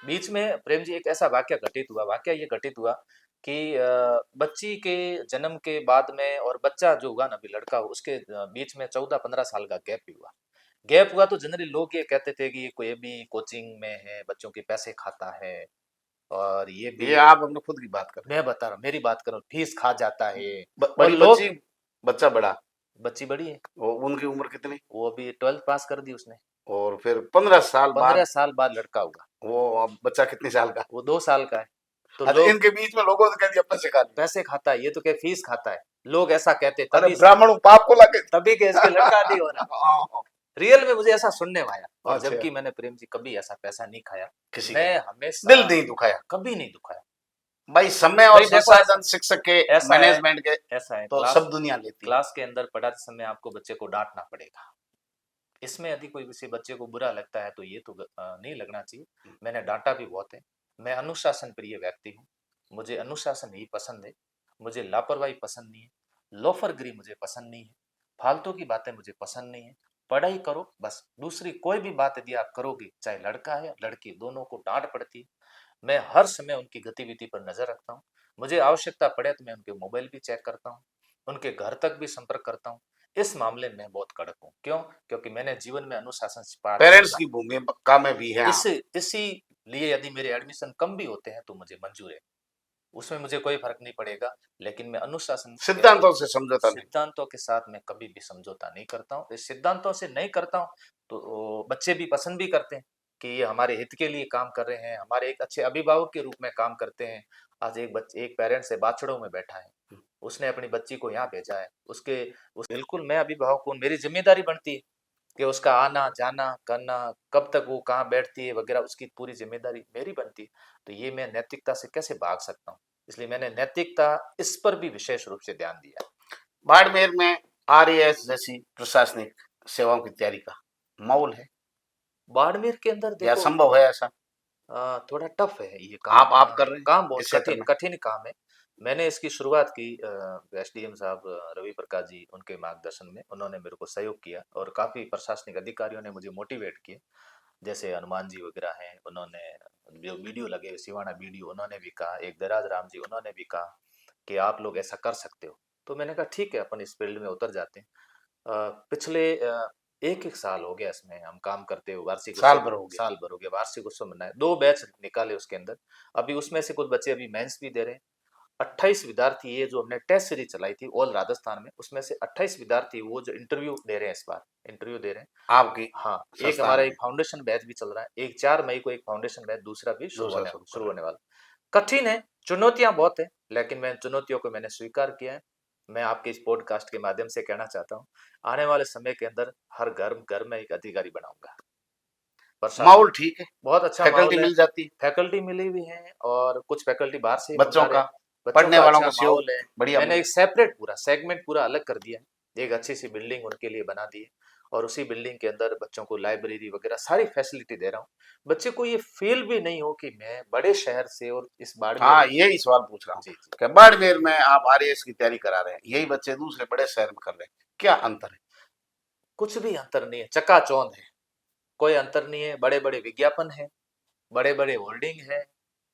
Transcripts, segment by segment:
बीच में प्रेम जी एक ऐसा वाकया घटित हुआ, वाकया ये घटित हुआ कि बच्ची के जन्म के बाद में और बच्चा जो हुआ ना, अभी लड़का उसके बीच में 14-15 साल का गैप भी हुआ। गैप हुआ तो जनरली लोग ये कहते थे कि ये कोई भी कोचिंग में है, बच्चों के पैसे खाता है, और ये भी ये आप अपने खुद की बात कर रहे मैं बता रहा हूँ, मेरी बात करूँ, फीस खा जाता है। और बड़ी लोग बच्ची, बच्चा बड़ा, बच्ची बड़ी है, उनकी उम्र कितनी? वो अभी 12th पास कर दी उसने। और फिर 15 साल 15 बाद साल बाद लड़का हुआ, वो, अब बच्चा कितने साल का? वो 2 साल का है। तो अच्छा, लोग इनके बीच में लोगों ने कह दिया अपने सिखा लिया। पैसे खाता है, ये तो क्या फीस खाता है, लोग ऐसा कहते, अरे तभी ब्राह्मण पाप को लगे। तभी के इसके लड़का नहीं हो रहा। रियल में मुझे ऐसा सुनने में आया, और अच्छा, जबकि मैंने प्रेम जी कभी ऐसा पैसा नहीं खाया, किसी का मैं नहीं, हमेशा दिल नहीं दुखाया कभी नहीं दुखाया। भाई। समय और भाई देखो ऐसा संसाधन शिक्षक के, ऐसा है मैनेजमेंट के ऐसा है तो क्लास सब दुनिया लेती है। क्लास के अंदर पढ़ाते समय आपको बच्चे को डांटना पड़ेगा। इसमें यदि कोई किसी बच्चे को बुरा लगता है तो ये तो नहीं लगना चाहिए। मैंने डांटा भी बहुत है। मैं अनुशासन प्रिय व्यक्ति हूँ, मुझे अनुशासन ही पसंद है। मुझे लापरवाही पसंद नहीं है, लोफरगिरी मुझे पसंद नहीं है, फालतू की बातें मुझे पसंद नहीं है। पढ़ाई करो बस, दूसरी कोई भी बात यदि आप करोगे, चाहे लड़का है लड़की, दोनों को डांट पड़ती है। मैं हर समय उनकी गतिविधि पर नजर रखता हूँ। मुझे आवश्यकता पड़े तो मैं उनके मोबाइल भी चेक करता हूँ, उनके घर तक भी संपर्क करता हूँ। इस मामले में बहुत कड़क हूँ। क्यों? क्योंकि मैंने जीवन में अनुशासन पाठ पेरेंट्स सीखा। की भूमिका में भी है इस आप। इसीलिए यदि मेरे एडमिशन कम भी होते हैं तो मुझे मंजूर है, उसमें मुझे कोई फर्क नहीं पड़ेगा। लेकिन मैं अनुशासन के सिद्धांतों से समझौता नहीं। सिद्धांतों के साथ मैं कभी भी समझौता नहीं करता हूँ। इस सिद्धांतों से नहीं करता हूँ तो बच्चे भी पसंद भी करते हैं कि ये हमारे हित के लिए काम कर रहे हैं, हमारे एक अच्छे अभिभावक के रूप में काम करते हैं। आज एक पेरेंट्स से बाछड़ों में बैठा है, उसने अपनी बच्ची को यहाँ भेजा है, उसके उस बिल्कुल मैं अभिभावक हूँ, मेरी जिम्मेदारी बनती है कि उसका आना जाना करना, कब तक वो कहाँ बैठती है वगैरह, उसकी पूरी जिम्मेदारी मेरी बनती है। तो ये मैं नैतिकता से कैसे भाग सकता हूँ? इसलिए मैंने नैतिकता इस पर भी विशेष रूप से ध्यान दिया। बाड़मेर में आरएएस जैसी प्रशासनिक सेवाओं की तैयारी का माहौल है बाड़मेर के अंदर या देखो, संभव है ऐसा? थोड़ा टफ है ये काम। आप कर रहे हैं काम बहुत इस क्षेत्र कठिन में? कठिन काम है। मैंने इसकी शुरुआत की एसडीएम साहब रवि प्रकाश जी, उनके मार्गदर्शन में, उन्होंने मेरे को सहयोग किया और काफी प्रशासनिक अधिकारियों ने मुझे मोटिवेट किया। जैसे हनुमान जी वगैरह हैं, उन्होंने जो वीडियो लगे सिवाना वीडियो, उन्होंने भी कहा, एक दराज राम जी, उन्होंने भी कहा कि आप लोग ऐसा कर सकते हो। तो मैंने कहा ठीक है, अपन इस फील्ड में उतर जाते हैं। पिछले एक एक साल हो गया इसमें हम काम करते हुए, वार्षिक साल उत्सव, भर हो गया। साल भर हो गया, वार्षिक उत्सव मनाए, 2 बैच निकाले उसके अंदर। अभी उसमें से कुछ बच्चे अभी मेंस भी दे रहे हैं। 28 विद्यार्थी, ये जो हमने टेस्ट सीरीज चलाई थी ऑल राजस्थान में, उसमें से 28 विद्यार्थी वो जो इंटरव्यू दे रहे हैं, इस बार इंटरव्यू दे रहे हैं। आपकी हाँ, एक संस्थान हमारा में एक फाउंडेशन बैच भी चल रहा है, एक 4 मई को एक फाउंडेशन बैच दूसरा भी दूसरा शुरू कर शुरू रहे होने वाला। कठिन है, चुनौतियां बहुत है, लेकिन मैं चुनौतियों को मैंने स्वीकार किया है। मैं आपके इस पॉडकास्ट के माध्यम से कहना चाहता हूँ, आने वाले समय के अंदर हर घर घर में एक अधिकारी बनाऊंगा। हैं। प्रशासन माहौल ठीक है, बहुत अच्छा फैकल्टी माहौल है, मिल जाती है, फैकल्टी मिली हुई है और कुछ फैकल्टी बाहर से ही मंगा बच्चों रहे का, हैं। बच्चों पढ़ने का वालों अच्छा का सहयोग माहौल है। बढ़िया मैंने मिल एक सेपरेट पूरा सेगमेंट पूरा अलग कर दिया है, एक अच्छी सी बिल्डिंग उनके लिए बना दी है, और उसी बिल्डिंग के अंदर बच्चों को लाइब्रेरी वगैरह सारी फैसिलिटी दे रहा हूँ। बच्चे को ये फील भी नहीं हो कि मैं बड़े शहर से और इस बाड़मेर। हाँ, यही सवाल पूछ रहा हूँ जी जी। कि बाड़मेर में आप आरएएस की तैयारी करा रहे हैं, यही बच्चे दूसरे बड़े शहर में कर रहे हैं, क्या अंतर है? कुछ भी अंतर नहीं है, चकाचौंध है, कोई अंतर नहीं है। बड़े बड़े विज्ञापन है, बड़े बड़े होर्डिंग है,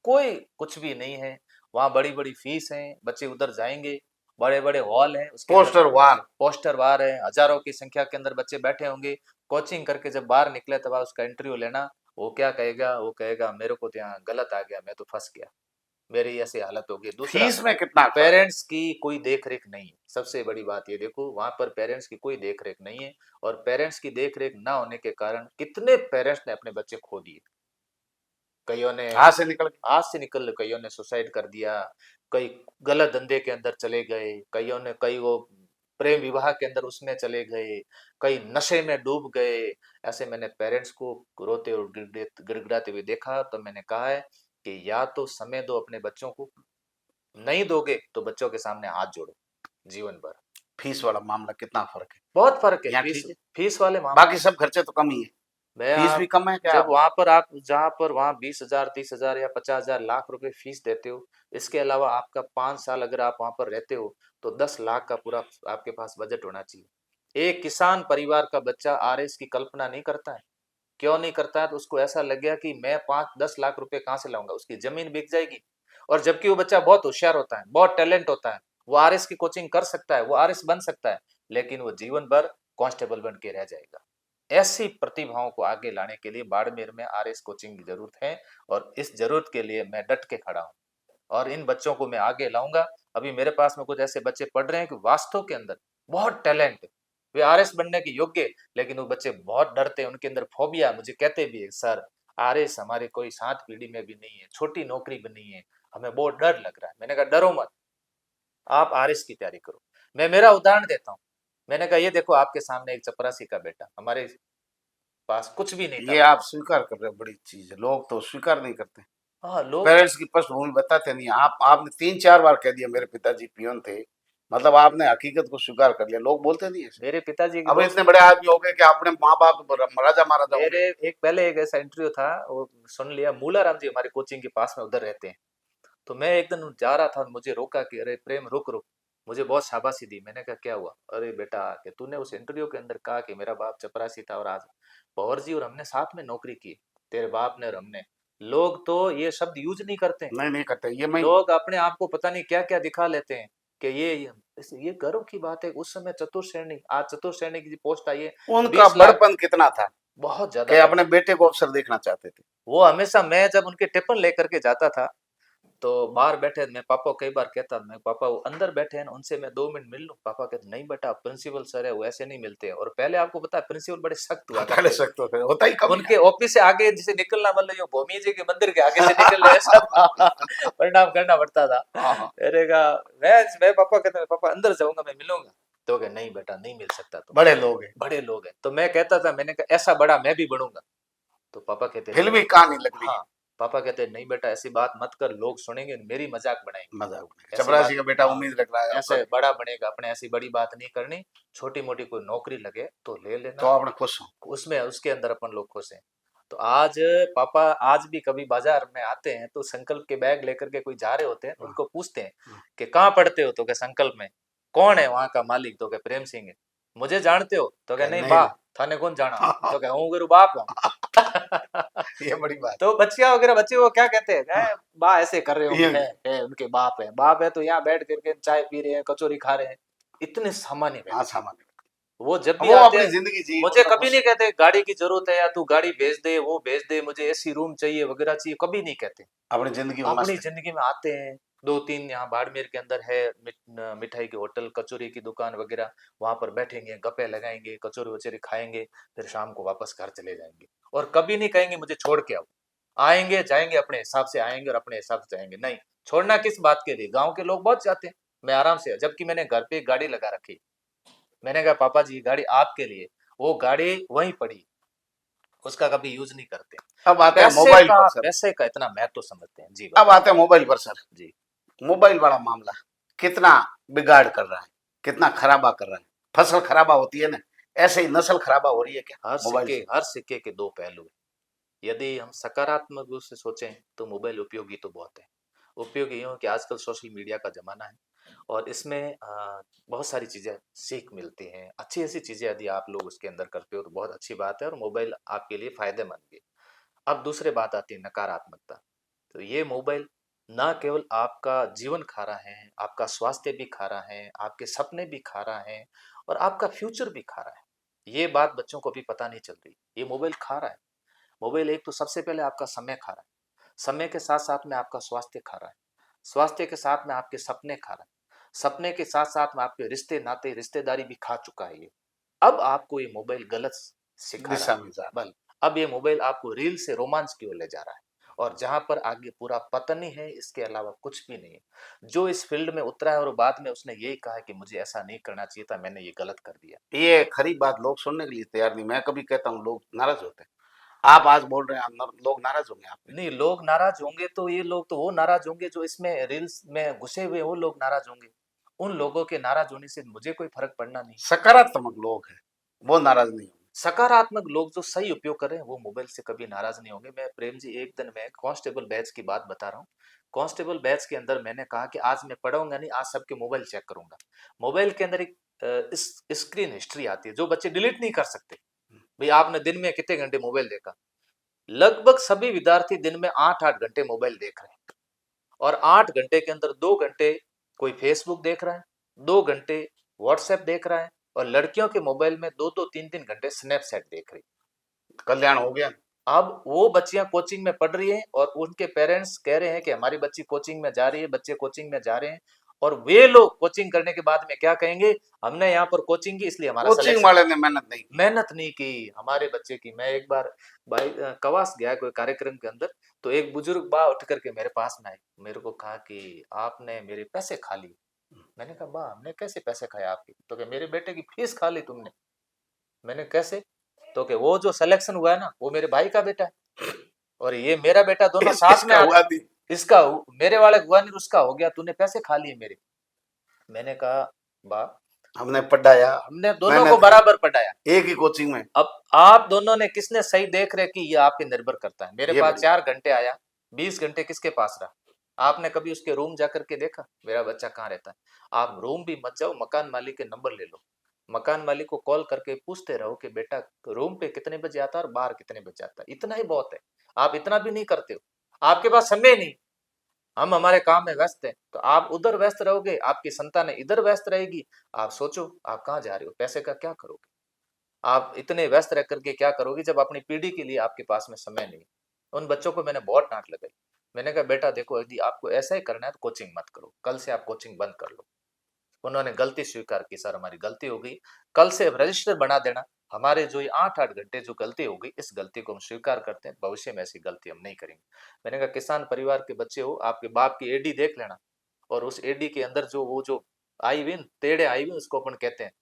कोई कुछ भी नहीं है। वहाँ बड़ी बड़ी फीस है, बच्चे उधर जाएंगे, बड़े बड़े हॉल है, उसके अंदर पोस्टर वार। पोस्टर वार है, हजारों की संख्या के अंदर बच्चे बैठे होंगे। कोचिंग करके जब बाहर निकले तब उसका इंटरव्यू लेना, वो क्या कहेगा? वो कहेगा मेरे को तो यहाँ गलत आ गया, मैं तो फंस गया, मेरी ऐसी हालत होगी। दूसरा, फीस में कितना फर्क है? पेरेंट्स की कोई देख रेख नहीं है। सबसे बड़ी बात ये देखो, वहां पर पेरेंट्स की कोई देख रेख नहीं है, और पेरेंट्स की देख रेख ना होने के कारण कितने पेरेंट्स ने अपने बच्चे खो दिए। कईयों ने हाथ से निकल के। आज से निकल, कईयों ने सुसाइड कर दिया, कई गलत धंधे के अंदर चले गए, कईयों ने कई वो प्रेम विवाह के अंदर उसमें चले गए, कई नशे में डूब गए। ऐसे मैंने पेरेंट्स को रोते और गिड़गिड़ाते हुए देखा। तो मैंने कहा है कि या तो समय दो अपने बच्चों को, नहीं दोगे तो बच्चों के सामने हाथ जोड़ो जीवन भर। फीस वाला मामला कितना फर्क है? बहुत फर्क है यहाँ फीस ठीक है, फीस वाले मामले। बाकी सब खर्चे तो कम ही है, मैं फीस भी आप कम है क्या? जब वहां पर आप जहाँ पर वहां 20,000 30,000 या 50,000 लाख रुपए फीस देते हो, इसके अलावा आपका 5 साल अगर आप वहां पर रहते हो तो 10 लाख का पूरा आपके पास बजट होना चाहिए। एक किसान परिवार का बच्चा आरएस की कल्पना नहीं करता है। क्यों नहीं करता है? तो उसको ऐसा लग गया कि मैं 5-10 लाख रुपए कहाँ से लाऊंगा, उसकी जमीन बिक जाएगी। और जबकि वो बच्चा बहुत होशियार होता है, बहुत टैलेंट होता है, वो आरएस की कोचिंग कर सकता है, वो आरएस बन सकता है, लेकिन वो जीवन भर कांस्टेबल बन के रह जाएगा। ऐसी प्रतिभाओं को आगे लाने के लिए बाड़मेर में आरएस कोचिंग की जरूरत है, और इस जरूरत के लिए मैं डट के खड़ा हूँ और इन बच्चों को मैं आगे लाऊंगा। अभी मेरे पास में कुछ ऐसे बच्चे पढ़ रहे हैं कि वास्तव के अंदर बहुत टैलेंट है, वे आरएस बनने के योग्य है, लेकिन वो बच्चे बहुत डरते हैं, उनके अंदर फोबिया। मुझे कहते भी है, सर आरएस हमारे कोई 7 पीढ़ी में भी नहीं है, छोटी नौकरी बनी है, हमें बहुत डर लग रहा है। मैंने कहा डरो मत, आप आरएस की तैयारी करो। मैं मेरा उदाहरण देता हूँ। मैंने कहा ये देखो आपके सामने एक चपरासी का बेटा, हमारे पास कुछ भी नहीं ये था। आप स्वीकार कर रहे हो, बड़ी चीज है, लोग तो स्वीकार नहीं करते। हाँ लोग, पेरेंट्स की पृष्ठभूमि बताते नहीं। आपने 3-4 बार कह दिया मेरे पिताजी पियोन थे, मतलब आपने हकीकत को स्वीकार कर लिया। लोग बोलते नहीं ऐसे। मेरे पिताजी की अब बहुत, इतने बड़े आदमी हो गए कि अपने माँ बाप राजा महाराजा मेरे होंगे। एक पहले एक ऐसा इंटरव्यू था, वो सुन लिया। मूलाराम जी हमारे कोचिंग के पास में उधर रहते हैं। तो मैं एक दिन जा रहा था, मुझे रोका कि अरे प्रेम रुक रुक। मुझे बहुत शाबाशी दी। मैंने कहा क्या हुआ? अरे बेटा कि तूने उस इंटरव्यू के अंदर कहा कि मेरा बाप चपरासी था और आज पवार जी और हमने साथ में नौकरी की, तेरे बाप ने और हमने। लोग तो ये शब्द यूज नहीं करते। नहीं नहीं करते ये। मैं लोग अपने आप को पता नहीं क्या क्या दिखा लेते हैं कि ये गर्व की बात है। उस समय चतुर्श्रेणी, आज चतुर्श्रेणी की पोस्ट आई है, उनका 20 लाख। बड़पन कितना था बहुत ज्यादा कि बड़ा। अपने बेटे को अफसर देखना चाहते थे। वो हमेशा, मैं जब उनके टिफिन लेकर के जाता था तो बाहर बैठे, मैं पापा को कई बार कहता, मैं पापा वो अंदर बैठे हैं ना, उनसे मैं 2 मिनट मिल लूं? पापा कहते नहीं बेटा, प्रिंसिपल सर है, वो ऐसे नहीं मिलते हैं। और पहले आपको पता है प्रिंसिपल बड़े सख्त हुआ पहले करते थे। सख्त होते होता ही कम ही है। उनके ऑफिस से आगे जिसे निकलना, मतलब ये भूमि जी के मंदिर के आगे से निकल रहे, ऐसा था। परिणाम करना पड़ता था। हाँ हाँ। मेरे कहा, मैं पापा कहते हैं पापा अंदर जाऊंगा, मैं मिलूंगा। तो कहे नहीं बेटा नहीं मिल सकता, तुम बड़े लोग हैं। बड़े लोग हैं। तो मैं कहता था, मैंने कहा ऐसा बड़ा मैं भी बनूंगा। तो पापा कहते नहीं। फिल्मी कहानी लग रही है। हाँ, पापा कहते नहीं बेटा ऐसी बात मत कर, लोग सुनेंगे, मेरी मजाक बनाएंगे। मजाक उड़ाएगा। ऐसी चपरासी बात, का बेटा हाँ, उम्मीद रख रहा है ऐसे अफसर की। बड़ा बनेगा, अपने ऐसी बड़ी बात नहीं करनी। छोटी मोटी कोई नौकरी लगे तो ले तो लेना, आपने खुश हो। उसमें उसके अंदर अपन लोग खुश हैं। तो आज पापा आज भी कभी बाजार में आते हैं तो संकल्प के बैग लेकर के कोई जा रहे होते हैं, हाँ, उनको पूछते हैं हाँ। कि कहाँ पढ़ते हो? तो क्या संकल्प में। कौन है वहां का मालिक? तो क्या प्रेम सिंह है। मुझे जानते हो? तो क्या कहे, नहीं नहीं बा, नहीं। थाने कौन जाना? तो क्या हूँ गुरु बाप हूँ। ये बड़ी बात तो बच्चियां वगैरह, बच्चे वो क्या कहते हैं, है। बा ऐसे कर रहे ये होंगे, है उनके बाप है, बाप है तो यहाँ बैठ करके चाय पी रहे हैं, कचौरी खा रहे हैं। इतने सामान्य हाँ व्यक्ति, सामान्य। वो जब भी वो आते अपनी हैं जिंदगी जी मुझे मतलब कभी खुश नहीं है। कहते गाड़ी की जरूरत है या तू गाड़ी भेज दे, वो भेज दे, मुझे एसी रूम चाहिए वगैरह चाहिए, कभी नहीं कहते। अपनी जिंदगी में अपनी मस्त है। जिंदगी में आते हैं। 2-3 यहाँ बाड़मेर के अंदर है मिठाई की होटल, कचौरी की दुकान वगैरह, वहां पर बैठेंगे, गप्पे लगाएंगे, कचौरी वचौरी खाएंगे, फिर शाम को वापस घर चले जाएंगे। और कभी नहीं कहेंगे मुझे छोड़ के आओ। आएंगे जाएंगे, अपने हिसाब से आएंगे और अपने हिसाब से जाएंगे। नहीं, छोड़ना किस बात के लिए? गांव के लोग बहुत जाते हैं, मैं आराम से, जबकि मैंने घर पे एक गाड़ी लगा रखी। मैंने कहा पापा जी गाड़ी आपके लिए, वो गाड़ी वहीं पड़ी, उसका कभी यूज नहीं करते। अब आते हैं मोबाइल पर सर। पैसे का इतना महत्व तो समझते हैं जी, अब आते हैं मोबाइल पर सर। जी। मोबाइल बड़ा मामला, कितना बिगाड़ कर रहा है, कितना खराबा कर रहा है। फसल खराबा होती है ना, ऐसे ही नस्ल खराबा हो रही है क्या मोबाइल से। हर सिक्के के दो पहलू हैं। यदि हम सकारात्मक रूप से सोचें तो मोबाइल उपयोगी तो बहुत है। उपयोगी यूँ कि आजकल सोशल मीडिया का जमाना है, और इसमें बहुत सारी चीजें सीख मिलती हैं, अच्छी ऐसी चीजें यदि आप लोग उसके अंदर करते हो तो बहुत अच्छी बात है, और मोबाइल आपके लिए फायदेमंद भी। अब दूसरी बात आती है नकारात्मकता। तो ये मोबाइल ना केवल आपका जीवन खा रहा है, आपका स्वास्थ्य भी खा रहा है, आपके सपने भी खा रहा है, और आपका फ्यूचर भी खा रहा है। ये बात बच्चों को अभी पता नहीं चल रही। ये मोबाइल खा रहा है। मोबाइल एक तो सबसे पहले आपका समय खा रहा है, समय के साथ साथ में आपका स्वास्थ्य खा रहा है, स्वास्थ्य के साथ में आपके सपने खा रहा है, सपने के साथ साथ में आपके रिश्ते नाते रिश्तेदारी भी खा चुका है ये। अब आपको ये मोबाइल गलत सिखा रहा दिशा है। में जा रहा बल अब ये मोबाइल आपको रील से रोमांच की ओर ले जा रहा है, और जहां पर आगे पूरा पतन ही है, इसके अलावा कुछ भी नहीं है। जो इस फील्ड में उतरा है और बाद में उसने यही कहा है कि मुझे ऐसा नहीं करना चाहिए था, मैंने ये गलत कर दिया। है। ये खरी बात लोग सुनने के लिए तैयार नहीं। मैं कभी कहता हूँ लोग नाराज होते हैं। आप आज बोल रहे हैं, लोग नाराज होंगे आप पे। नहीं, लोग नाराज होंगे तो ये लोग तो वो नाराज होंगे जो इसमें रील्स में घुसे हुए, वो लोग नाराज होंगे। उन लोगों के नाराज होने से मुझे कोई फर्क पड़ना नहीं। सकारात्मक लोग हैं, वो नाराज नहीं होंगे। सकारात्मक लोग जो सही उपयोग कर रहे हैं वो मोबाइल से कभी नाराज नहीं होंगे। मैं प्रेम जी एक दिन में कांस्टेबल बैच की बात बता रहा हूँ। कांस्टेबल बैच के अंदर मैंने कहा कि आज मैं पढ़ाऊंगा नहीं, आज सबके मोबाइल चेक करूंगा। मोबाइल के अंदर एक स्क्रीन हिस्ट्री आती है जो बच्चे डिलीट नहीं कर सकते। भाई आपने दिन में कितने घंटे मोबाइल देखा? लगभग सभी विद्यार्थी दिन में 8-8 घंटे मोबाइल देख रहे हैं, और 8 घंटे के अंदर 2 घंटे कोई फेसबुक देख रहा है, 2 घंटे व्हाट्सएप देख रहा है, और लड़कियों के मोबाइल में 2-2 3-3 घंटे स्नैपचैट देख रही है। कल्याण हो गया। अब वो बच्चियां कोचिंग में पढ़ रही हैं और उनके पेरेंट्स कह रहे हैं कि हमारी बच्ची कोचिंग में जा रही है, बच्चे कोचिंग में जा रहे हैं, और वे लोग कोचिंग करने के बाद में क्या कहेंगे, हमने यहाँ पर कोचिंग की इसलिए हमारा कोचिंग सिलेक्शन, वाले ने मेहनत नहीं की हमारे बच्चे की। मैं एक बार भाई कवास गया कोई कार्यक्रम के अंदर, तो एक बुजुर्ग बा उठ करके मेरे पास में आई, मेरे को कहा कि आपने मेरे पैसे खा लिए। मैंने कहा बा हमने कैसे पैसे खाए आपके? तो क्या मेरे बेटे की फीस खा ली तुमने? मैंने कैसे? तो कि वो जो सिलेक्शन हुआ है ना वो मेरे भाई का बेटा है, और ये मेरा बेटा, दोनों साथ में इसका हुआ थी। इसका मेरे वाले हुआ नहीं, उसका हो गया, तूने पैसे खा लिए मेरे। मैंने कहा बा हमने पढ़ाया, हमने दोनों को बराबर पढ़ाया, एक ही कोचिंग में। अब आप दोनों ने किसने सही देख रहे कि ये आप पे निर्भर करता है। मेरे पास 4 घंटे आया, 20 घंटे किसके पास रहा? आपने कभी उसके रूम जाकर के देखा मेरा बच्चा कहाँ रहता है? आप रूम भी मत जाओ, मकान मालिक के नंबर ले लो, मकान मालिक को कॉल करके पूछते रहो कि बेटा रूम पे कितने बजे आता है और बाहर कितने बजे आता है। इतना ही बहुत है, आप इतना भी नहीं करते हो, आपके पास समय नहीं, हम हमारे काम में व्यस्त हैं, तो आप उधर व्यस्त रहोगे, आपकी संतान इधर व्यस्त रहेगी। आप सोचो आप कहाँ जा रहे हो, पैसे का क्या करोगे? आप इतने व्यस्त रह करके क्या करोगे जब अपनी पीढ़ी के लिए आपके पास में समय नहीं? उन बच्चों को मैंने बहुत डांट लगाई। मैंने कहा बेटा देखो, यदि आपको ऐसा ही करना है तो कोचिंग मत करो, कल से आप कोचिंग बंद कर लो। उन्होंने गलती स्वीकार की, सर हमारी गलती हो गई, कल से रजिस्टर बना देना, हमारे जो ये 8-8 घंटे जो गलती हो गई, इस गलती को हम स्वीकार करते हैं, भविष्य में ऐसी गलती हम नहीं करेंगे। मैंने कहा किसान परिवार के बच्चे हो, आपके बाप की एडी देख लेना, और उस एडी के अंदर जो वो जो आई हुई टेढ़े आई हुई उसको अपन कहते हैं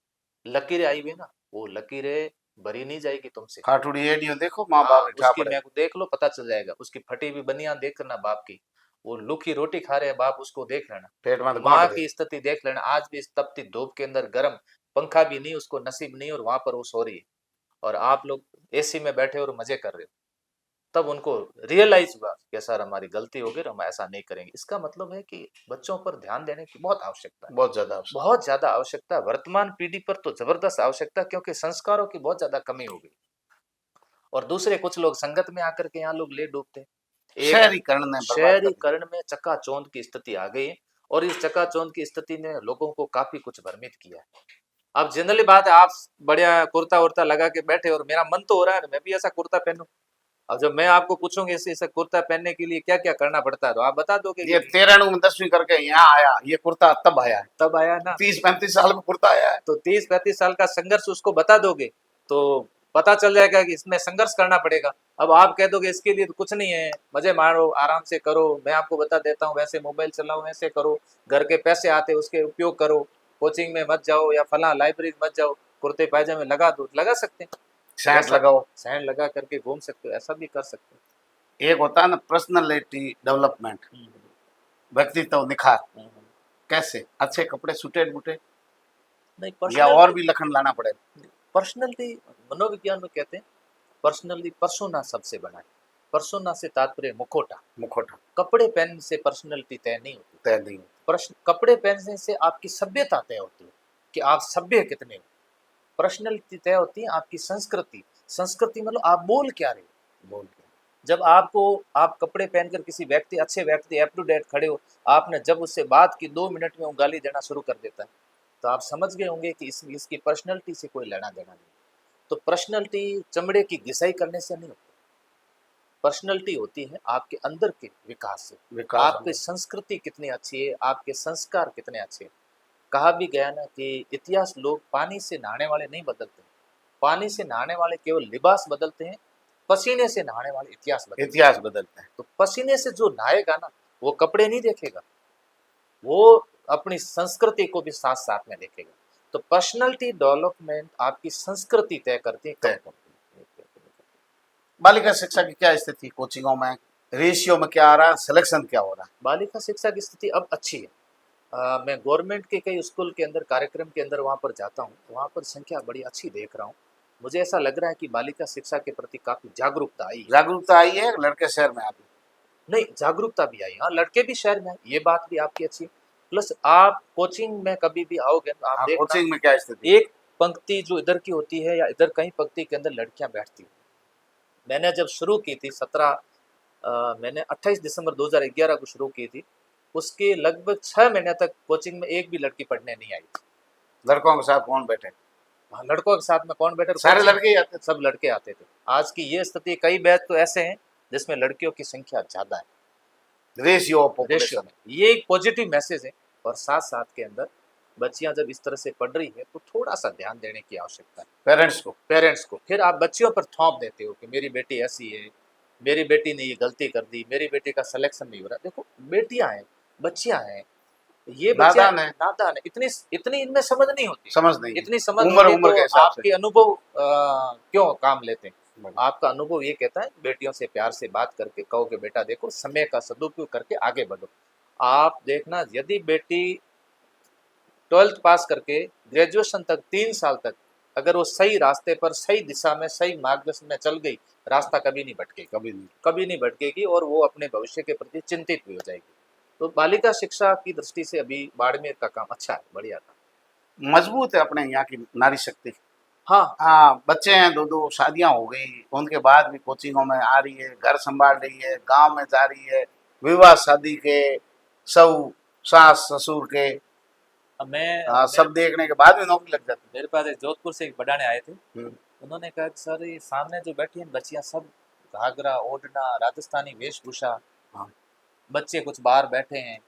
लकीरें आई हुई ना, वो लकीरें भरी नहीं जाएगी तुमसे। खाटुड़ी एडियो देखो, माँ हाँ, बाप उठा उसकी पड़े। मैं देख लो पता चल जाएगा, उसकी फटी हुई बनियान देख लेना बाप की, वो लुकी रोटी खा रहे हैं बाप, उसको देख लेना। पेट में तो माँ गांठ की गई। स्थिति देख लेना, आज भी इस तपती धूप के अंदर गर्म, पंखा भी नहीं उसको नसीब नहीं, और वहां पर वो सो रही है, और आप लोग एसी में बैठे और मजे कर रहे हो। तब उनको रियलाइज हुआ कि सर हमारी गलती हो गई, हम ऐसा नहीं करेंगे। इसका मतलब है कि बच्चों पर ध्यान देने की बहुत आवश्यकता है, बहुत ज्यादा आवश्यक। बहुत ज्यादा आवश्यकता है, वर्तमान पीढ़ी पर तो जबरदस्त आवश्यकता, क्योंकि संस्कारों की बहुत ज्यादा कमी हो गई, और दूसरे कुछ लोग संगत में आकर के यहाँ लोग ले डूबते हैं। एक शहरीकरण ने बर्बाद कर दिया। शहरीकरण में चकाचौंध की स्थिति आ गई है, और इस चकाचौंध की स्थिति ने लोगों को काफी कुछ भ्रमित किया है। अब जनरली बात है, आप बढ़िया कुर्ता उर्ता लगा के बैठे, और मेरा मन तो हो रहा है मैं भी ऐसा कुर्ता पहनूं। अब जब मैं आपको पूछूंगी इसे कुर्ता पहनने के लिए क्या क्या करना पड़ता है, तो आप बता दोगे ये 13 में 10वीं करके यहाँ आया, ये कुर्ता तब आया है, तब आया ना, 30-35 साल में कुर्ता आया है। तो 30-35 साल का संघर्ष उसको बता दोगे तो पता चल जाएगा कि इसमें संघर्ष करना पड़ेगा। अब आप कह दोगे इसके लिए तो कुछ नहीं है, मजे मारो आराम से करो, मैं आपको बता देता हूँ, वैसे मोबाइल चलाओ, वैसे करो, घर के पैसे आते उसके उपयोग करो, कोचिंग में मत जाओ या फला लाइब्रेरी मत जाओ, कुर्ते पायजामे लगा दो, लगा सकते हैं, सैंड लगाओ, सैंड लगा करके घूम सकते हो, ऐसा भी कर सकते हो। एक होता है ना पर्सनालिटी डेवलपमेंट, व्यक्तित्व निखार। कैसे? अच्छे कपड़े, सूटेड बूटे, नहीं या और भी लखन लाना पड़ेगा? पर्सनैलिटी मनोविज्ञान में कहते हैं पर्सनली पर्सोना सबसे बड़ा है। पर्सोना से तात्पर्य मुखोटा, मुखोटा कपड़े पहनने से पर्सनैलिटी तय नहीं होती, तय नहीं होता। प्रश्न कपड़े पहनने से आपकी सभ्यता तय होती है कि आप सभ्य कितने हो। पर्सनैलिटी तय होती है आपकी संस्कृति, संस्कृति मतलब आप बोल क्या रहे हो, बोल के जब आपको आप कपड़े पहनकर किसी व्यक्ति अच्छे व्यक्ति अप टू डेट खड़े हो, आपने जब उससे बात की 2 मिनट में वो गाली देना शुरू कर देता है, तो आप समझ गए होंगे कि इसकी पर्सनैलिटी से कोई लेना देना नहीं। तो पर्सनैलिटी चमड़े की घिसाई करने से नहीं होती, पर्सनैलिटी होती है आपके अंदर के विकास से, आपकी संस्कृति कितनी अच्छी है, आपके संस्कार कितने अच्छे हैं। कहा भी गया ना कि इतिहास लोग पानी से नहाने वाले नहीं बदलते, पानी से नहाने वाले केवल लिबास बदलते हैं, पसीने से नहाने वाले इतिहास बदलते हैं। तो पसीने से जो नहाएगा ना वो कपड़े नहीं देखेगा, वो अपनी संस्कृति को भी साथ साथ में देखेगा। तो पर्सनैलिटी डेवलपमेंट आपकी संस्कृति तय करती है। बालिका शिक्षा की क्या स्थिति कोचिंगों में, रेशियो में क्या आ रहा है, सिलेक्शन क्या हो रहा है? बालिका शिक्षा की स्थिति अब अच्छी है। मैं गवर्नमेंट के कई स्कूल के अंदर कार्यक्रम के अंदर वहाँ पर जाता हूँ, वहाँ पर संख्या बड़ी अच्छी देख रहा हूँ। मुझे ऐसा लग रहा है कि बालिका शिक्षा के प्रति काफी जागरूकता आई है। जागरूकता आई है, लड़के शहर में आते नहीं जागरूकता भी आई, हाँ लड़के भी शहर में, ये बात भी आपकी अच्छी। प्लस आप कोचिंग में कभी भी आओगे तो आप देखना, कोचिंग में क्या स्थिति? एक पंक्ति जो इधर की होती है या इधर कहीं पंक्ति के अंदर लड़कियां बैठती हैं। मैंने जब शुरू की थी मैंने 28 दिसंबर 2011 को शुरू की थी, उसके लगभग 6 महीने तक कोचिंग में एक भी लड़की पढ़ने नहीं आई थी। लड़कों के साथ कौन बैठे? हाँ, लड़कों के साथ में कौन बैठे? सारे कोचिंग लड़के ही आते थे। सब लड़के आते थे। आज की ये स्थिति, कई बैच तो ऐसे हैं जिसमें लड़कियों की संख्या ज्यादा है रेशियो ऑफ रेशियो पॉपुलेशन। में। ये एक पॉजिटिव मैसेज है। और साथ साथ के अंदर बच्चियां जब इस तरह से पढ़ रही है तो थोड़ा सा ध्यान देने की आवश्यकता है पेरेंट्स को। फिर आप बच्चियों पर थोप देते हो कि मेरी बेटी ऐसी है, मेरी बेटी ने ये गलती कर दी, मेरी बेटी का सिलेक्शन नहीं हो रहा। देखो, बेटियां हैं, बच्चियां हैं, ये बच्चियां नादान है, इतनी इनमें समझ नहीं होती। इतनी समझ उम्र के हिसाब आपके अनुभव क्यों काम लेते हैं? आपका अनुभव ये कहता है बेटियों से प्यार से बात करके कहो कि बेटा देखो, समय का सदुपयोग करके आगे बढ़ो। आप देखना, यदि बेटी 12th पास करके ग्रेजुएशन तक 3 साल तक अगर वो सही रास्ते पर, सही दिशा में, सही मार्गदर्शन में चल गई, रास्ता कभी नहीं भटकेगी, कभी नहीं भटकेगी, और वो अपने भविष्य के प्रति चिंतित भी हो जाएगी। तो बालिका शिक्षा की दृष्टि से अभी बाड़मेर का काम अच्छा है, बढ़िया था, मजबूत है अपने यहाँ की नारी शक्ति। हाँ, बच्चे हैं, 2 शादियां हो गई, उनके बाद भी कोचिंगों में आ रही है, घर संभाल रही है, गांव में जा रही है, विवाह शादी के सब सास ससुर के सब देखने के बाद भी नौकरी लग जाती। मेरे पास एक जोधपुर से एक बड़ाने आए थे, उन्होंने कहा कि सर ये सामने जो बैठी हैं बच्चियां सब घाघरा ओढ़ना, राजस्थानी वेशभूषा, बच्चे कुछ बाहर बैठे हैं।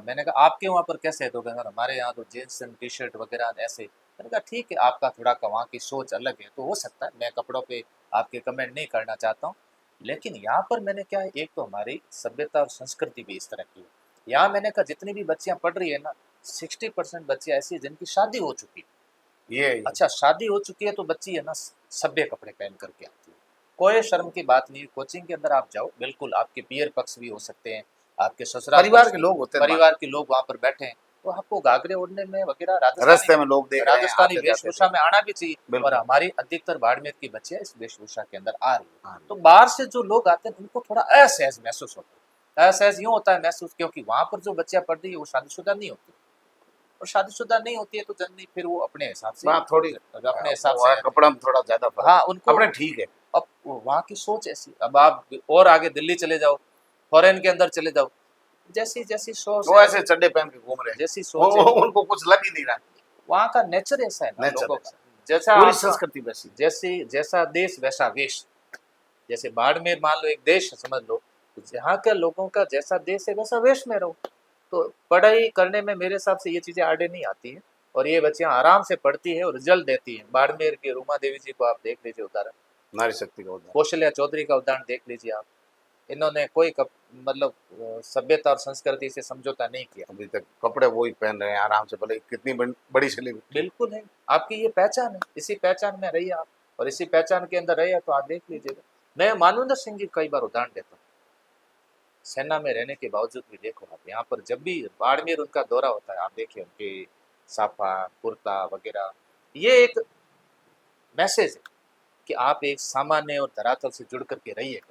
मैंने कहा आपके वहाँ पर कैसे है? तो कहना हमारे यहाँ तो जींस एंड टी शर्ट वगैरह ऐसे। मैंने कहा ठीक है, आपका थोड़ा वहाँ की सोच अलग है तो हो सकता है, मैं कपड़ों पे आपके कमेंट नहीं करना चाहता हूँ। लेकिन यहाँ पर मैंने क्या है, एक तो हमारी सभ्यता और संस्कृति भी इस तरह की है। यहाँ मैंने कहा जितनी भी बच्चियाँ पढ़ रही है ना, 60% बच्चियाँ ऐसी जिनकी शादी हो चुकी है। ये अच्छा, शादी हो चुकी है तो बच्ची है ना सभ्य कपड़े पहन करके आती है, कोई शर्म की बात नहीं। कोचिंग के अंदर आप जाओ, बिल्कुल आपके पियर पक्ष भी हो सकते हैं, आपके ससुराल परिवार के लोग होते हैं, परिवार के लोग वहाँ पर बैठे हैं, तो आपको घाघरे ओढ़ने में वगैरह रास्ते में लोग देख रहे हैं, राजस्थानी वेशभूषा में आना भी चाहिए। और हमारी अधिकतर बाड़मेर की बच्चियां इस वेशभूषा के अंदर आ रही है, तो बाहर से जो लोग आते हैं उनको थोड़ा असहज महसूस होता है। असहज यूँ होता है महसूस क्योंकि वहाँ पर जो बच्चियां पढ़ रही है वो शादीशुदा नहीं होती, और शादीशुदा नहीं होती है तो जननी फिर वो अपने हिसाब से अपने हिसाब से कपड़ा में थोड़ा ज्यादा, हाँ उनको अपने ठीक है। अब वहाँ की सोच ऐसी। अब आप और आगे दिल्ली चले जाओ, फॉरेन के अंदर चले जाओ, जैसी जैसी सोच, वो ऐसे चड्डे पहन के घूम रहे हैं, जैसी सोच उनको कुछ लग ही नहीं रहा। वहाँ का नेचर ऐसा है ना, लोगों का जैसा पूरी संस्कृति वैसी, जैसा देश वैसा वेश। जैसे बाड़मेर मान लो एक देश है, समझ लो, यहाँ के लोगों का जैसा देश है वैसा वेश में रहो, तो पढ़ाई करने में मेरे हिसाब से ये चीजें आड़े नहीं आती हैं, और ये बच्चियां आराम से पढ़ती है और रिजल्ट देती हैं। बाड़मेर की रूमा देवी जी को आप देख लीजिए उदाहरण, नारी शक्ति का उदाहरण, कौशल्या चौधरी का उदाहरण देख लीजिए आप। इन्होंने कोई मतलब सभ्यता और संस्कृति से समझौता नहीं किया, अभी तक कपड़े वही पहन रहे हैं आराम से, भले कितनी बड़ी सेलिब्रिटी। बिल्कुल है, आपकी ये पहचान है, इसी पहचान में रहिए आप, और इसी पहचान के अंदर रहिए, तो आप देख लीजिएगा। मैं मानवेंद्र सिंह जी कई बार उदाहरण देता हूँ, सेना में रहने के बावजूद भी देखो आप, यहाँ पर जब भी बाड़मेर उनका दौरा होता है, आप देखिए उनके साफा कुर्ता वगैरह, ये एक मैसेज है कि आप एक सामान्य और धरातल से जुड़ करके रहिएगा,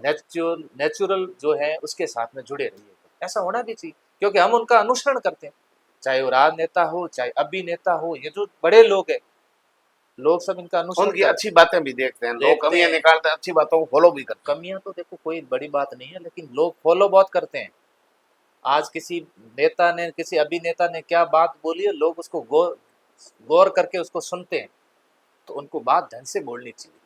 नेचुरल जो है उसके साथ में जुड़े रहिएगा। ऐसा होना भी चाहिए, क्योंकि हम उनका अनुसरण करते हैं, चाहे वो राजनेता हो, चाहे अभिनेता हो, ये जो बड़े लोग हैं, लोग सब इनका अनुसरण, उनकी अच्छी बातें भी देखते हैं, लोग कमियां निकालते हैं, अच्छी बातों को फॉलो भी करते हैं। कमियां तो देखो कोई बड़ी बात नहीं है, लेकिन लोग फॉलो बहुत करते हैं। आज किसी नेता ने, किसी अभिनेता ने क्या बात बोली है, लोग उसको गौर करके उसको सुनते हैं, तो उनको बात ढंग से बोलनी चाहिए,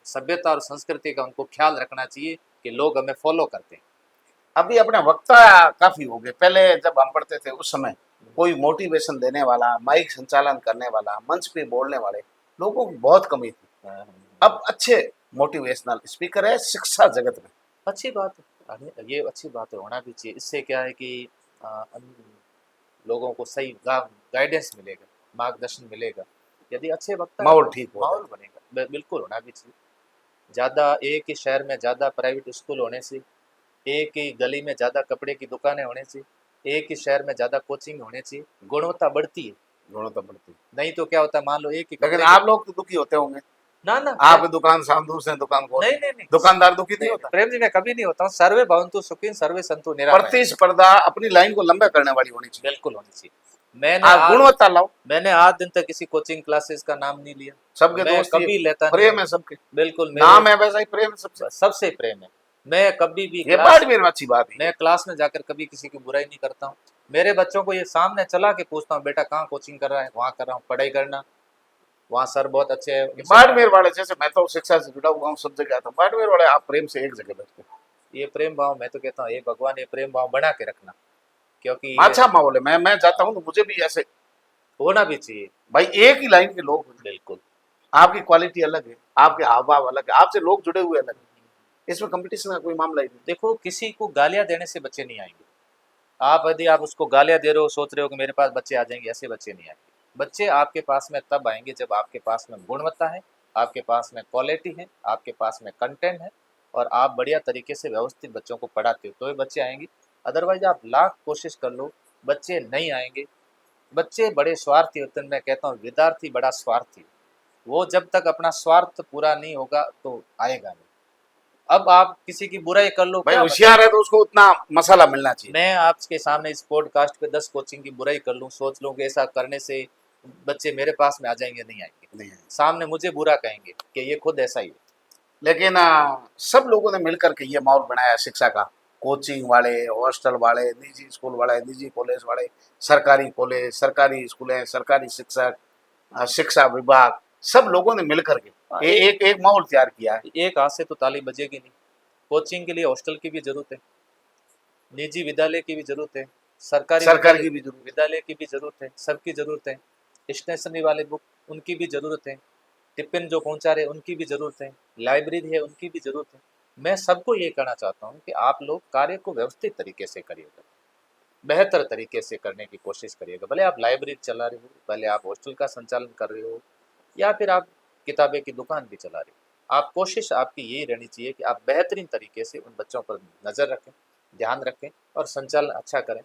सभ्यता और संस्कृति का उनको ख्याल रखना चाहिए कि लोग हमें फॉलो करते हैं। अभी अपने वक्ता काफी हो गए, पहले जब हम पढ़ते थे उस समय कोई मोटिवेशन देने वाला, माइक संचालन करने वाला, मंच पे बोलने वाले लोगों की बहुत कमी थी। अब अच्छे मोटिवेशनल स्पीकर है शिक्षा जगत में, अच्छी बात है, ये अच्छी बात है, होना भी चाहिए। इससे क्या है कि लोगों को सही गाइडेंस मिलेगा, मार्गदर्शन मिलेगा, यदि अच्छे वक्ता माहौल ठीक हो, माहौल बनेगा, बिल्कुल होना भी चाहिए। ज़्यादा एक ही शहर में ज़्यादा प्राइवेट स्कूल होने से, एक ही गली में ज़्यादा कपड़े की दुकानें होने से, एक ही शहर में ज़्यादा कोचिंग होने से गुणवत्ता बढ़ती है, गुणवत्ता बढ़ती है। नहीं तो क्या होता है, मान लो एक ही, लेकिन आप लोग तो दुखी होते होंगे ना ना, आप दुकान सामने से दुकान खोल, नहीं, दुकानदार दुखी नहीं होता। प्रेम जी मैं कभी नहीं होता हूँ, सर्वे भवन्तु सुखिन सर्वे सन्तु निरामयः। प्रतिस्पर्धा अपनी लाइन को लंबा करने वाली होनी चाहिए, बिल्कुल होनी चाहिए। आप गुणवत्ता लाओ। मैंने आज दिन तक किसी कोचिंग क्लासेस का नाम नहीं लिया, सबके मैं दोस्त कभी लेता नहीं। प्रेम है सबके, बिल्कुल नाम है वैसा ही प्रेम है सबसे, सबसे प्रेम है। मैं कभी भी ये बाड़मेर में अच्छी बात है। मैं क्लास में जाकर कभी किसी की बुराई नहीं करता हूँ। मेरे बच्चों को ये सामने चला के पूछता हूँ, बेटा कहाँ कोचिंग कर रहा है? वहाँ कर रहा हूँ पढ़ाई करना, वहाँ सर बहुत अच्छे है। बाड़मेर वाले जैसे मैं तो शिक्षा से जुड़ा हुआ हूँ, सब जगह आता हूँ, बाड़मेर वाले आप प्रेम से एक जगह बैठते हैं। ये प्रेम भाव, मैं तो कहता हूँ ये भगवान ये प्रेम भाव बना के रखना, क्योंकि अच्छा माहौल है। मैं जाता हूँ तो मुझे भी ऐसे होना भी चाहिए। भाई एक ही लाइन के लोग, बिल्कुल आपकी क्वालिटी अलग है, आपके हाव भाव अलग है, आपसे लोग जुड़े हुए अलग है, इसमें कंपटीशन का कोई मामला ही नहीं। देखो, किसी को गालियां देने से बच्चे नहीं आएंगे। आप यदि आप उसको गालियां दे रहे हो, सोच रहे हो कि मेरे पास बच्चे आ जाएंगे, ऐसे बच्चे नहीं आएंगे। बच्चे आपके पास में तब आएंगे जब आपके पास में गुणवत्ता है, आपके पास में क्वालिटी है, आपके पास में कंटेंट है, और आप बढ़िया तरीके से व्यवस्थित बच्चों को पढ़ाते हो, तो ये बच्चे आएंगे। अदरवाइज आप लाख कोशिश कर लो, बच्चे नहीं आएंगे। बच्चे बड़े स्वार्थी होते हैं। मैं कहता हूँ विद्यार्थी बड़ा स्वार्थी, वो जब तक अपना स्वार्थ पूरा नहीं होगा तो आएगा नहीं। अब आप किसी की बुराई कर लो, भाई क्या होशियार है तो उसको उतना मसाला मिलना चाहिए। मैं आपके सामने इस पॉडकास्ट पे 10 कोचिंग की बुराई कर लूं, सोच लूं कि ऐसा करने से बच्चे मेरे पास में आ जाएंगे, नहीं आएंगे। नहीं, सामने मुझे बुरा कहेंगे कि ये खुद ऐसा ही है। लेकिन सब लोगों ने मिलकर के ये माहौल बनाया शिक्षा का, कोचिंग वाले, हॉस्टल वाले, निजी स्कूल वाले, निजी कॉलेज वाले, सरकारी कॉलेज, सरकारी स्कूलें, सरकारी शिक्षक, शिक्षा विभाग, सब लोगों ने मिलकर के एक एक माहौल तैयार किया है। एक हाथ से तो ताली बजेगी नहीं। कोचिंग के लिए हॉस्टल की भी जरूरत है, निजी विद्यालय की भी जरूरत है, सरकारी सरकार की भी जरूरत विद्यालय की भी जरूरत है, सबकी जरूरत है। स्टेशनरी वाले बुक, उनकी भी जरूरत है। टिफिन जो पहुंचा रहे उनकी भी जरूरत है। लाइब्रेरी है, उनकी भी जरूरत है। मैं सबको ये कहना चाहता हूँ कि आप लोग कार्य को व्यवस्थित तरीके से करिएगा, बेहतर तरीके से करने की कोशिश करिएगा। भले आप लाइब्रेरी चला रहे हो, भले आप हॉस्टल का संचालन कर रहे हो, या फिर आप किताबें की दुकान भी चला रहे हो, आप कोशिश आपकी यही रहनी चाहिए कि आप बेहतरीन तरीके से उन बच्चों पर नज़र रखें, ध्यान रखें और संचालन अच्छा करें।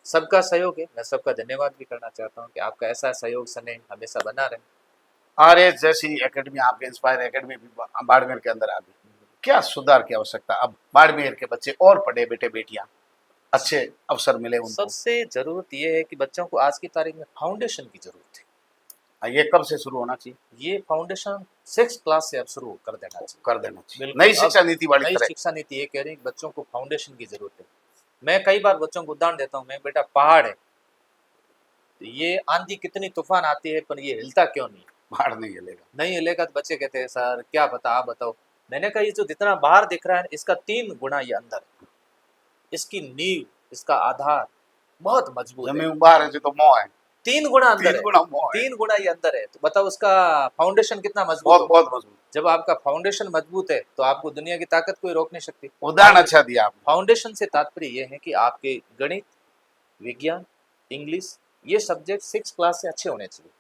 सबका सहयोग है, मैं सबका धन्यवाद भी करना चाहता हूँ कि आपका ऐसा सहयोग स्नेह हमेशा बना रहे। RS जैसी एकेडमी, आपके इंस्पायर एकेडमी भी बाड़मेर के अंदर आ गई, क्या सुधार की आवश्यकता। अब बाड़मेर के बच्चे और पढ़े, बेटे बेटियां अच्छे अवसर मिले उनको। सबसे जरूरत यह है कि बच्चों को आज की तारीख में फाउंडेशन की जरूरत है। ये कब से शुरू होना चाहिए? ये फाउंडेशन 6 क्लास से अब शुरू कर देना चाहिए। कर देना चाहिए, बिल्कुल। नई शिक्षा नीति वाली नई तरह। शिक्षा नीति ये कह रही है कि बच्चों को फाउंडेशन की जरूरत है। मैं कई बार बच्चों को उदाहरण देता हूँ, मैं बेटा पहाड़ है, तो ये आंधी कितनी तूफान आती है पर ये हिलता क्यों नहीं? बाहर नहीं हिलेगा। नहीं हिलेगा। तो बच्चे कहते हैं सर क्या पता, आप बताओ। मैंने कहा ये जो जितना बाहर दिख रहा है इसका 3 गुना ये अंदर है। इसकी नींव, इसका आधार बहुत मजबूत है। जमीन बाहर है तो मोह है, 3 गुना अंदर 3 गुना मोह है, 3 गुना ये अंदर है। तो बताओ उसका फाउंडेशन कितना मजबूत बहुत होगा। बहुत मजबूत। जब आपका फाउंडेशन मजबूत है तो आपको दुनिया की ताकत कोई रोक नहीं सकती। उदाहरण अच्छा दिया आपने। फाउंडेशन से तात्पर्य ये है कि आपके गणित, विज्ञान, इंग्लिश, ये सब्जेक्ट 6 क्लास से अच्छे होने चाहिए।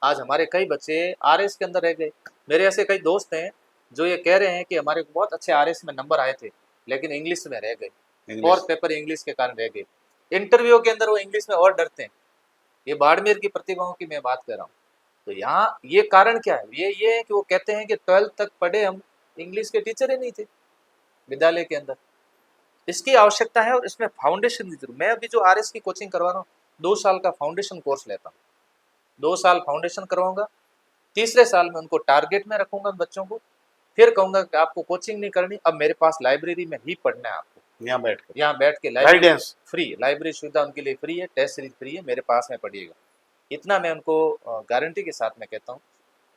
आज हमारे कई बच्चे RS के अंदर रह गए। मेरे ऐसे कई दोस्त हैं जो ये कह रहे हैं कि हमारे को बहुत अच्छे RS में नंबर आए थे, लेकिन इंग्लिश में रह गए और पेपर इंग्लिश के कारण रह गए। इंटरव्यू के अंदर वो इंग्लिश में और डरते हैं। ये बाड़मेर की प्रतिभाओं की मैं बात कर रहा हूँ। तो यहाँ ये कारण क्या है? ये है कि वो कहते हैं कि 12th तक पढ़े हम, इंग्लिश के टीचर ही नहीं थे विद्यालय के अंदर। इसकी आवश्यकता है और इसमें फाउंडेशन की जरूरत। मैं अभी जो RS की कोचिंग करवा रहा हूँ, 2 साल का फाउंडेशन कोर्स लेता हूँ। 2 साल फाउंडेशन करवाऊंगा, तीसरे साल में उनको टारगेट में रखूंगा बच्चों को। फिर कहूंगा कि आपको कोचिंग नहीं करनी, अब मेरे पास लाइब्रेरी में ही पढ़ना है आपको। यहाँ बैठ के लाइब्रेरी गाइडेंस फ्री, लाइब्रेरी सुविधा उनके लिए फ्री है, टेस्ट सीरीज फ्री है, मेरे पास में पढ़िएगा। इतना मैं उनको गारंटी के साथ में कहता हूँ।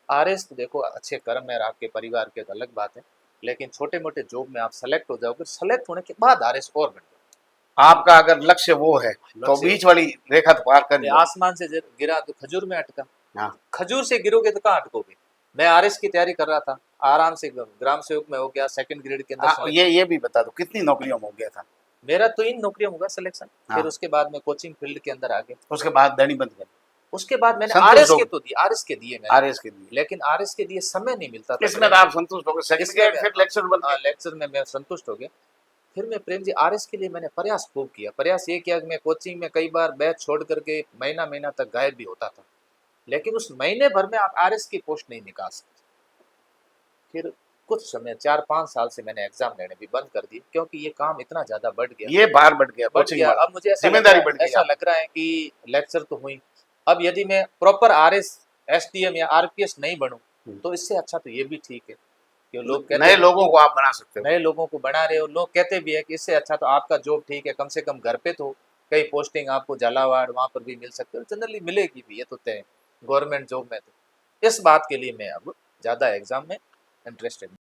RS तो देखो अच्छे कर्म है, आपके परिवार के अलग बात है, लेकिन छोटे मोटे जॉब में आप सेलेक्ट हो जाओगे, सेलेक्ट होने के बाद RS और बन जाओ। आपका अगर लक्ष्य वो है तो बीच वाली रेखा तो पार कर आसमान से गिरा तो खजूर में अटका। हाँ। खजूर से गिरोगे तो कहाँ अटकोगे। मैं RS की तैयारी कर रहा था, आराम से ग्राम सेवक में हो गया, सेकंड ग्रेड के अंदर। ये भी बता दो कितनी नौकरियों में हो गया था? मेरा तो इन नौकरियों में होगा सिलेक्शन। फिर उसके बाद मैं कोचिंग फील्ड के अंदर आ गया। उसके बाद दड़ी बंद कर, उसके बाद मैंने RS के तो दिए, RS के दिए मैंने, RS के दिए, लेकिन RS के दिए समय नहीं मिलता था। इसमें आप संतुष्ट हो गए? सेकंड ग्रेड फिर लेक्चर बन गए। लेक्चर में मैं संतुष्ट हो गया। फिर मैं प्रेम जी RS के लिए मैंने प्रयास खूब किया। प्रयास ये किया कि मैं कोचिंग में कई बार बैच छोड़ करके महीना महीना तक गायब भी होता था, लेकिन उस महीने भर में आप RS की पोस्ट नहीं निकाल सकते। फिर कुछ समय 4-5 साल से मैंने एग्जाम लेने भी बंद कर दिए, क्योंकि ये काम इतना ज्यादा बढ़ गया ये भार बढ़ गया, बढ़ कोचिंग गया। वाला अब मुझे जिम्मेदारी बढ़ गई ऐसा आप। लग रहा है कि लेक्चर तो हुई, अब यदि मैं प्रॉपर आरएस, एसडीएम या आरपीएस नहीं बनूं तो इससे अच्छा तो ये भी ठीक है कि लोग कहते नए हैं लोगों को आप बना सकते हो। नए लोगों को बना रहे हो, लोग कहते भी है कि इससे अच्छा तो आपका जॉब ठीक है, कम से कम घर पे तो कई पोस्टिंग आपको झालावाड़ वहां पर भी मिल सकते हो, जनरली मिलेगी भी, ये तो तय है गवर्नमेंट जॉब में। तो इस बात के लिए मैं अब ज्यादा एग्जाम में इंटरेस्टेड